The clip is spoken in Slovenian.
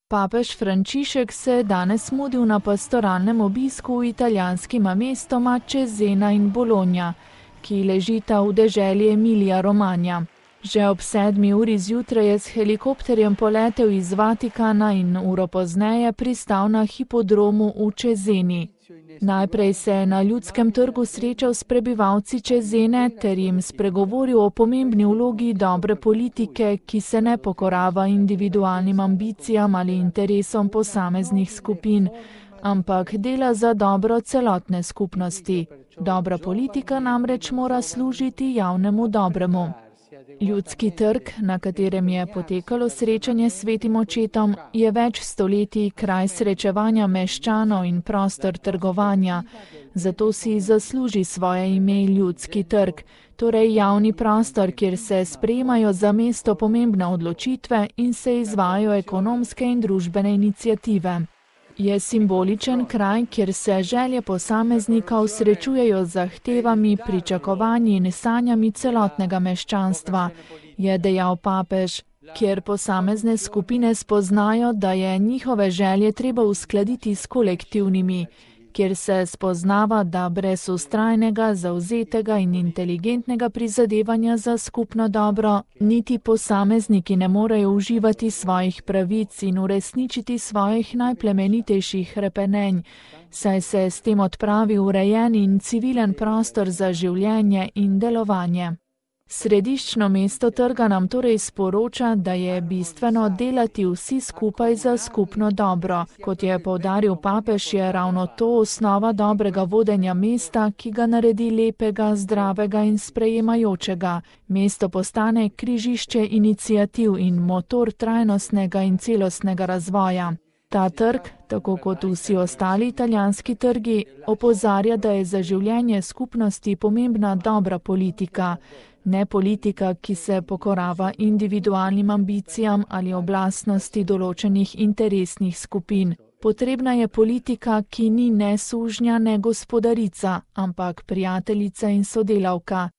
Papež Frančišek se je danes mudil na pastoralnem obisku v italijanskima mestoma Cesena in Bologna, ki ležita v deželi Emilija-Romagna. Že ob 7. uri zjutraj je s helikopterjem poletel iz Vatikana in uro pozneje pristal na hipodromu v Ceseni. Najprej se je na Ljudskem trgu srečal s prebivalci Cesene ter jim spregovoril o pomembni vlogi dobre politike, ki se ne pokorava individualnim ambicijam ali interesom posameznih skupin, ampak dela za dobro celotne skupnosti. Dobra politika namreč mora služiti javnemu dobremu. Ljudski trg, na katerem je potekalo srečanje s svetim očetom, je več stoletij kraj srečevanja meščanov in prostor trgovanja. Zato si zasluži svoje ime Ljudski trg, torej javni prostor, kjer se sprejemajo za mesto pomembne odločitve in se izvajajo ekonomske in družbene iniciative. Je simboličen kraj, kjer se želje posameznikov srečujejo z zahtevami, pričakovanji in sanjami celotnega meščanstva, je dejal papež, kjer posamezne skupine spoznajo, da je njihove želje treba uskladiti s kolektivnimi, kjer se spoznava, da brez vztrajnega, zavzetega in inteligentnega prizadevanja za skupno dobro, niti posamezniki ne morejo uživati svojih pravic in uresničiti svojih najplemenitejših hrepenenj, saj se s tem odpravi urejen in civilen prostor za življenje in delovanje. Središčno mesto trga nam torej sporoča, da je bistveno delati vsi skupaj za skupno dobro. Kot je poudaril papež, je ravno to osnova dobrega vodenja mesta, ki ga naredi lepega, zdravega in sprejemajočega. Mesto postane križišče iniciativ in motor trajnostnega in celostnega razvoja. Ta trg, tako kot vsi ostali italijanski trgi, opozarja, da je za življenje skupnosti pomembna dobra politika. Ne politika, ki se pokorava individualnim ambicijam ali oblastnosti določenih interesnih skupin. Potrebna je politika, ki ni ne sužnja, ne gospodarica, ampak prijateljica in sodelavka.